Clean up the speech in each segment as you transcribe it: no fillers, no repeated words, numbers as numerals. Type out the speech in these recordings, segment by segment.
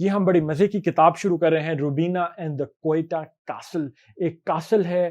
ये हम बड़ी मजे की किताब शुरू कर रहे हैं, Rubina and the Quetta castle. एक कासल है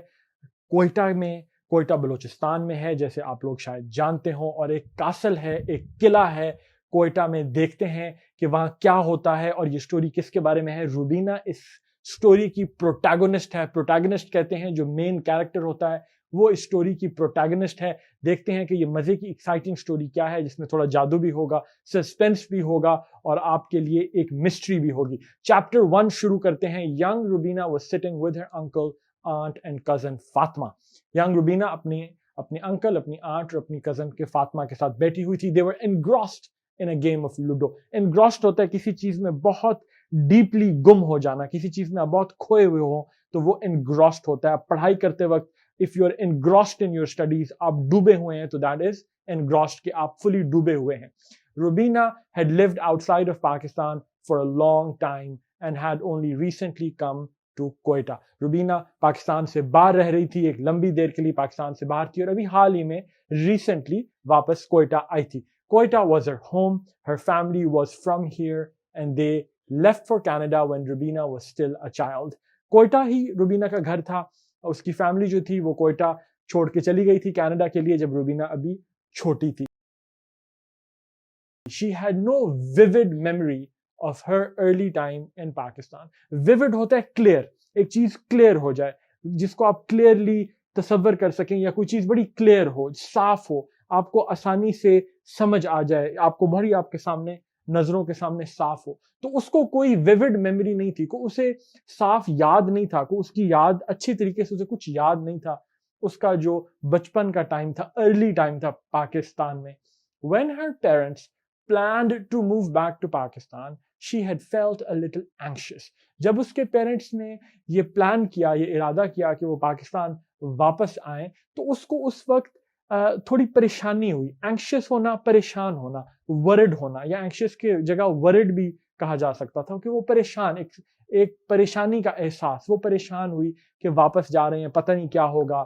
क्वेटा में, क्वेटा बलूचिस्तान में है जैसे आप लोग शायद जानते हो, और एक कासल है, एक किला है क्वेटा में। देखते हैं कि वहां क्या होता है और ये स्टोरी किसके बारे में है। रूबीना इस स्टोरी की प्रोटैगनिस्ट है। प्रोटैगनिस्ट कहते हैं जो मेन कैरेक्टर होता है, वो इस स्टोरी की प्रोटैगनिस्ट है। देखते हैं कि ये मजे की एक्साइटिंग स्टोरी क्या है, जिसमें थोड़ा जादू भी होगा, सस्पेंस भी होगा और आपके लिए एक मिस्ट्री भी होगी। चैप्टर 1 शुरू करते हैं। Young Rubina was sitting with her uncle, aunt and cousin Fatima. Young Rubina अपने अपने अंकल, अपनी आंट और अपनी कजन के फातिमा के साथ बैठी हुई थी। They were engrossed in a game of ludo. Engrossed होता है किसी चीज में बहुत डीपली गुम हो जाना, किसी चीज में आप बहुत खोए हुए हो तो वो एनग्रॉस्ड होता है। आप पढ़ाई करते वक्त if you are engrossed in your studies, आप डूबे हुए हैं, तो दैट इज एनग्रॉस्ड, कि आप फुली डूबे हुए हैं। Rubina had lived outside of Pakistan for a long time and had only recently come to Quetta. Rubina Pakistan से बाहर रह रही थी, एक लंबी देर के लिए पाकिस्तान से बाहर थी और अभी हाल ही में रिसेंटली वापस क्वेटा आई थी। Quetta was her home, her family was from here and they left for Canada when Rubina was still a child. Quetta ही रूबीना का घर था, उसकी फैमिली जो थी वो क्वेटा छोड़ के चली गई थी कनाडा के लिए जब रूबीना अभी छोटी थी। She had no vivid memory of her early time in Pakistan. Vivid होता है क्लियर, एक चीज क्लियर हो जाए, जिसको आप क्लियरली तसव्वुर कर सकें, या कोई चीज बड़ी क्लियर हो, साफ हो, आपको आसानी से समझ आ जाए, आपको बड़ी आपके सामने नजरों के सामने साफ हो। तो उसको कोई विविड मेमोरी नहीं थी, को उसे साफ याद नहीं था, को उसकी याद अच्छी तरीके से उसे कुछ याद नहीं था। उसका जो बचपन का टाइम था, अर्ली टाइम था पाकिस्तान में। When her parents planned to move back to Pakistan, she had felt a little anxious. जब उसके पेरेंट्स ने ये प्लान किया, ये इरादा किया कि वो पाकिस्तान वापस आए, तो उसको उस वक्त थोड़ी परेशानी हुई। एंक्शियस होना, परेशान होना, वरिड होना, या एंक्शियस की जगह वरिड भी कहा जा सकता था कि वो परेशान, एक परेशानी का एहसास, वो परेशान हुई कि वापस जा रहे हैं, पता नहीं क्या होगा।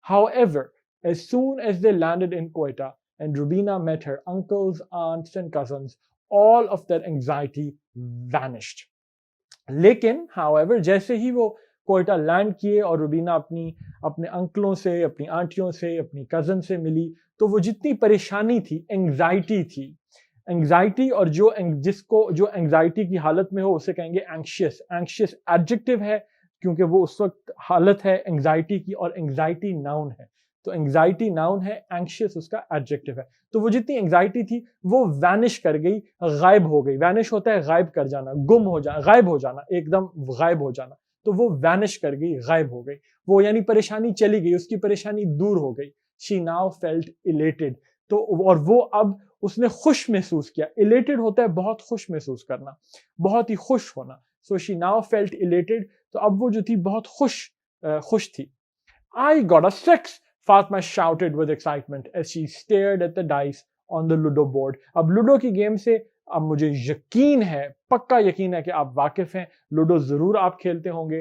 However, as soon as they landed in Quetta and Rubina met her uncles, aunts, and cousins, all of their anxiety vanished. लेकिन however, जैसे ही वो कोयटा लैंड किए और रूबीना अपने अंकलों से, अपनी आंटियों से, अपनी कजन से मिली, तो वो जितनी परेशानी थी, एंग्जाइटी थी, एंग्जाइटी, और जो एंग्जाइटी की हालत में हो उसे कहेंगे एंक्शियस। एंक्शियस एडजेक्टिव है क्योंकि वो उस वक्त हालत है एंग्जाइटी की, और एंग्जाइटी नाउन है, तो एंग्जाइटी नाउन है, एंक्शियस उसका एडजेक्टिव है। तो वो जितनी एंग्जाइटी थी वो वैनिश कर गई, गायब हो गई। वैनिश होता है गायब कर जाना, गुम हो जाना, गायब हो जाना, एकदम गायब हो जाना। तो वो वैनिश कर गई, गायब हो गई। वो यानी परेशानी चली गई, उसकी परेशानी दूर हो गई। She now felt elated. तो और वो अब उसने खुश महसूस किया। इलेटेड होता है बहुत खुश महसूस करना, बहुत ही खुश होना। So she now felt elated, तो अब वो जो थी बहुत खुश थी। I got a 6, Fatma shouted with excitement as she stared at the dice on the Ludo board. अब लूडो की गेम से अब मुझे यकीन है, पक्का यकीन है कि आप वाकिफ हैं, लूडो जरूर आप खेलते होंगे।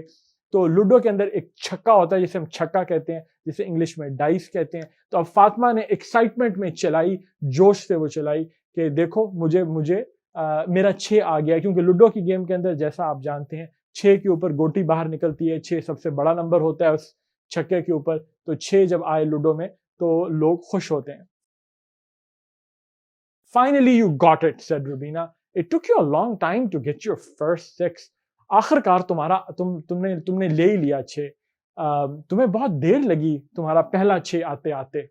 तो लूडो के अंदर एक छक्का होता है जिसे हम छक्का कहते हैं, जिसे इंग्लिश में डाइस कहते हैं। तो अब फातिमा ने एक्साइटमेंट में चलाई, जोश से वो चलाई कि देखो मुझे मुझे मेरा 6 आ गया, क्योंकि लूडो की गेम के अंदर जैसा आप जानते हैं 6 के ऊपर गोटी बाहर निकलती है, 6 सबसे बड़ा नंबर होता है उस छक्के के ऊपर। तो 6 जब आए लूडो में तो लोग खुश होते हैं। Finally you got it, said Rubina. It took you a long time to get your first 6. आखिरकार तुमने ले ही लिया 6। तुम्हें बहुत देर लगी तुम्हारा पहला 6 आते आते।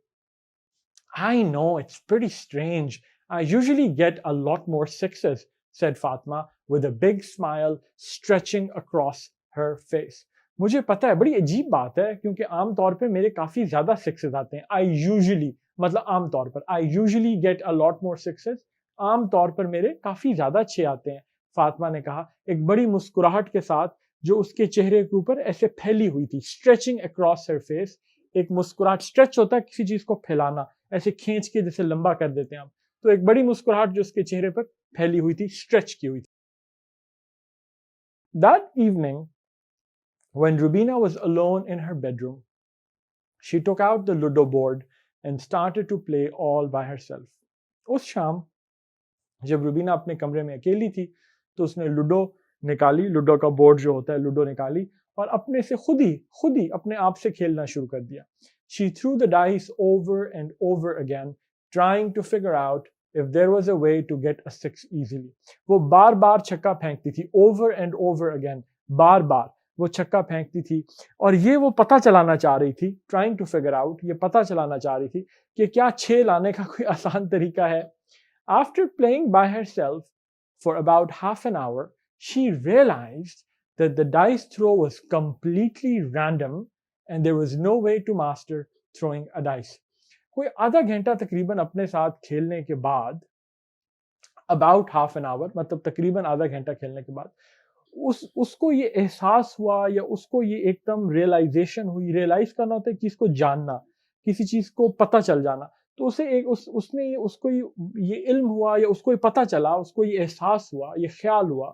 I know, it's pretty strange. I usually get a lot more 6s, said Fatma with a big smile stretching across her face. मुझे पता है, बड़ी अजीब बात है, क्योंकि आमतौर पे मेरे काफी ज्यादा 6s आते हैं। I usually मतलब आमतौर पर, I usually get a lot more 6s. आमतौर पर मेरे काफी ज्यादा 6 आते हैं, फातिमा ने कहा एक बड़ी मुस्कुराहट के साथ जो उसके चेहरे के ऊपर ऐसे फैली हुई थी। Stretching across her face, एक मुस्कुराहट, स्ट्रेच होता है किसी चीज को फैलाना, ऐसे खींच के जैसे लंबा कर देते हैं हम। तो एक बड़ी मुस्कुराहट जो उसके चेहरे पर फैली हुई थी, स्ट्रेच की हुई थी। That evening, when Rubina was alone in her bedroom, she took out the Ludo board and started to play all by herself. उस शाम जब रूबीना अपने कमरे में अकेली थी, तो उसने लूडो निकाली, लूडो का बोर्ड जो होता है, लूडो निकाली और अपने से खुद ही अपने आप से खेलना शुरू कर दिया. She threw the dice over and over again, trying to figure out if there was a way to get a 6 easily. वो बार बार छक्का फेंकती थी, over and over again, बार बार वो छक्का फेंकती थी और ये वो पता चलाना चाह रही थी, trying to figure out, ये पता चलाना चाह रही थी कि क्या 6 लाने का कोई आसान तरीका है. After playing by herself for about half an hour, she realized that the dice throw was completely random and there was no way to master throwing a dice. कोई आधा घंटा तकरीबन अपने साथ खेलने के बाद, about half an hour, मतलब तकरीबन आधा घंटा खेलने के बाद उसको ये एहसास हुआ या उसको ये एकदम रियलाइजेशन हुई. रियलाइज करना होता है चीज को जानना, किसी चीज को पता चल जाना. तो उसे एक उसने उसको ये इल्म हुआ या उसको ये पता चला, उसको ये एहसास हुआ, ये ख्याल हुआ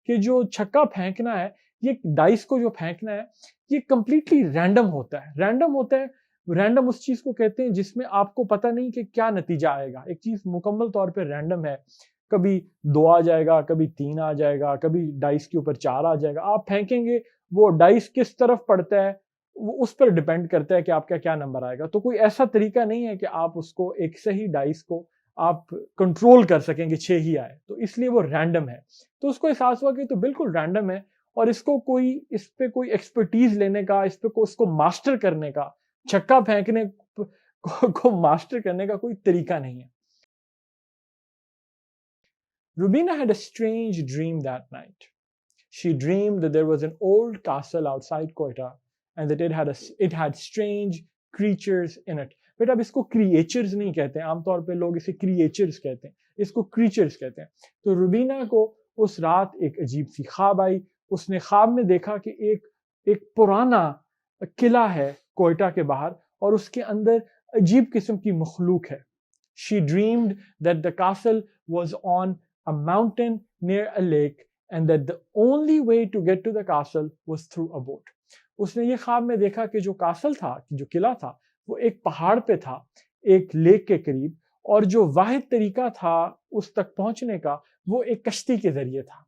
कि जो छक्का फेंकना है, ये डाइस को जो फेंकना है, ये कंप्लीटली रैंडम होता है. रैंडम होता है, रैंडम उस चीज को कहते हैं जिसमें आपको पता नहीं कि क्या नतीजा आएगा. एक चीज मुकम्मल तौर पे रैंडम है, कभी 2 आ जाएगा, कभी 3 आ जाएगा, कभी डाइस के ऊपर 4 आ जाएगा. आप फेंकेंगे, वो डाइस किस तरफ पड़ता है वो उस पर डिपेंड करता है कि आपका क्या नंबर आएगा. तो कोई ऐसा तरीका नहीं है कि आप उसको एक सही डाइस को आप कंट्रोल कर सकेंगे 6 ही आए. तो इसलिए वो रैंडम है. तो उसको एहसास हुआ कि तो बिल्कुल रैंडम है और इसको कोई इस पे कोई एक्सपर्टीज लेने का, इस पे उसको मास्टर करने का, छक्का फेंकने को मास्टर करने का कोई तरीका नहीं है. Rubina had a strange dream that night. She dreamed that there was an old castle outside Quetta and that it had strange creatures in it. बेटा अब इसको क्रिएचर्स नहीं कहते हैं, आमतौर पे लोग इसे क्रिएचर्स कहते हैं, इसको क्रीचर्स कहते हैं. तो रुबीना को उस रात एक अजीब सी ख्वाब आई. उसने ख्वाब में देखा कि एक पुराना किला है कोयटा के बाहर और उसके अंदर अजीब किस्म की मखलूक है. She dreamed that the castle was on a mountain near a lake and that the only way to get to the castle was through a boat. उसने ये ख्वाब में देखा कि जो कासल था, जो किला था, वो एक पहाड़ पे था, एक लेक के करीब, और जो वाहिद तरीका था उस तक पहुंचने का वो एक कश्ती के जरिए था.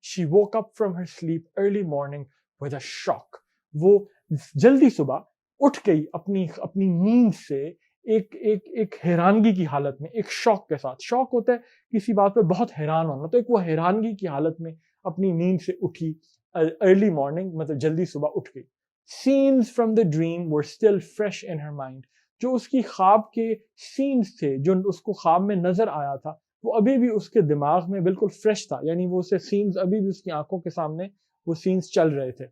She woke up from her sleep early morning with a shock. वो जल्दी सुबह उठ गई अपनी नींद से एक हैरानगी की हालत में, एक शॉक के साथ. शॉक होता है किसी बात पर बहुत हैरान होना, तो एक वो हैरानगी की हालत में अपनी नींद से उठी. अर्ली मॉर्निंग मतलब जल्दी सुबह उठ गई. Scenes from the dream were still fresh in her mind. जो उसकी ख्वाब के सीन्स थे, जो उसको ख्वाब में नजर आया था, वो अभी भी उसके दिमाग में बिल्कुल फ्रेश था. यानी वो उसे सीन्स अभी भी उसकी आंखों के सामने वो सीन्स चल रहे थे.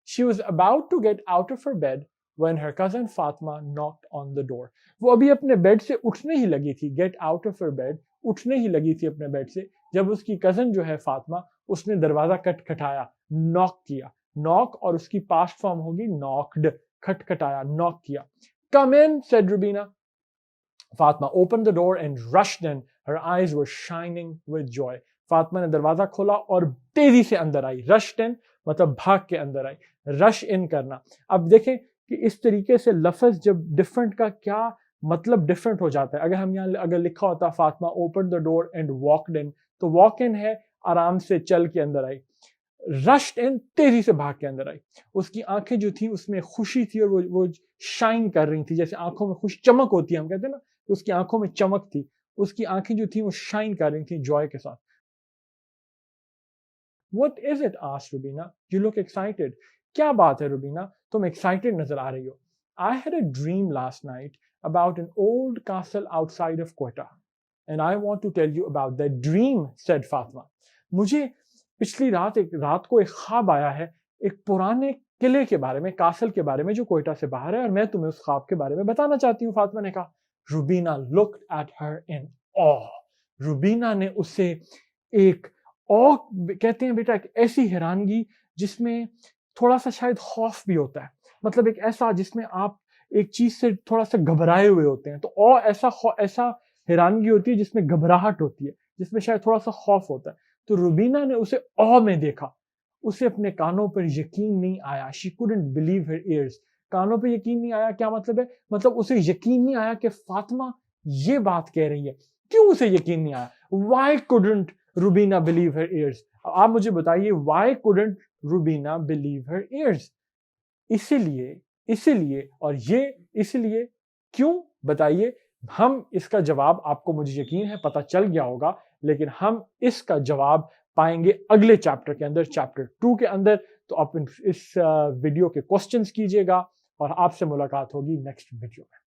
She was about to get out of her bed when her cousin Fatma knocked on the door. वो अभी अपने बेड से उठने ही लगी थी, get out of her bed, उठने ही लगी थी अपने बेड से, जब उसकी कजन जो है फातिमा, उसने दरवाजा खटखटाया, नॉक किया. नॉक और उसकी पास्ट फॉर्म होगी नॉक्ड, खटखटाया, नॉक किया. Come in, said Rubina. Fatma opened the door and rushed in. Her eyes were shining with joy. Fatima ने दरवाजा खोला और तेजी से अंदर आई. Rushed in मतलब भाग के अंदर आई. रश इन करना. अब देखें कि इस तरीके से लफ्ज जब डिफरेंट का क्या मतलब डिफरेंट हो जाता है. अगर हम यहाँ अगर लिखा होता Fatima open the door and walked in, तो वॉक इन है आराम से चल के अंदर आई. रश्ड इन तेजी से भाग के अंदर आई. उसकी आंखें जो थी उसमें खुशी थी और वो शाइन कर रही थी, जैसे आंखों में खुश चमक होती है, हम कहते हैं ना, उसकी आंखों में चमक थी. उसकी आंखें जो थी वो शाइन कर रही थी जॉय के साथ. What is it? asked Rubina. You look excited. क्या बात है रुबीना, तुम excited नजर आ रही हो. I had a dream last night about an old castle outside of Quetta, and I want to tell you about that dream, said Fatima. मुझे पिछली रात को एक ख्वाब आया है एक पुराने किले के बारे में, कासल के बारे में जो कोयटा से बाहर है, और मैं तुम्हें उस ख्वाब के बारे में बताना चाहती हूँ, फातिमा ने कहा. Rubina looked at her in awe. Rubina ने उसे एक कहते हैं बेटा एक ऐसी हैरानगी जिसमें थोड़ा सा शायद खौफ भी होता है, मतलब एक ऐसा जिसमें आप एक चीज से थोड़ा सा घबराए हुए होते हैं, तो ऐसा हैरानगी होती है जिसमें घबराहट होती है, जिसमें शायद थोड़ा सा खौफ होता है. तो रुबीना ने उसे ऑ में देखा. उसे अपने कानों पर यकीन नहीं आया. She couldn't believe her years. कानों पर यकीन नहीं आया क्या मतलब है? मतलब उसे यकीन नहीं आया कि फातिमा ये बात कह रही है क्यों उसे यकीन नहीं आया? Why couldn't Rubina believe her ears? आप मुझे बताइए, why couldn't Rubina believe her ears? इसीलिए और ये इसलिए क्यों, बताइए। हम इसका जवाब, आपको मुझे यकीन है पता चल गया होगा, लेकिन हम इसका जवाब पाएंगे अगले चैप्टर के अंदर, चैप्टर 2 के अंदर। तो आप इस वीडियो के क्वेश्चंस कीजिएगा और आपसे मुलाकात होगी नेक्स्ट वीडियो में।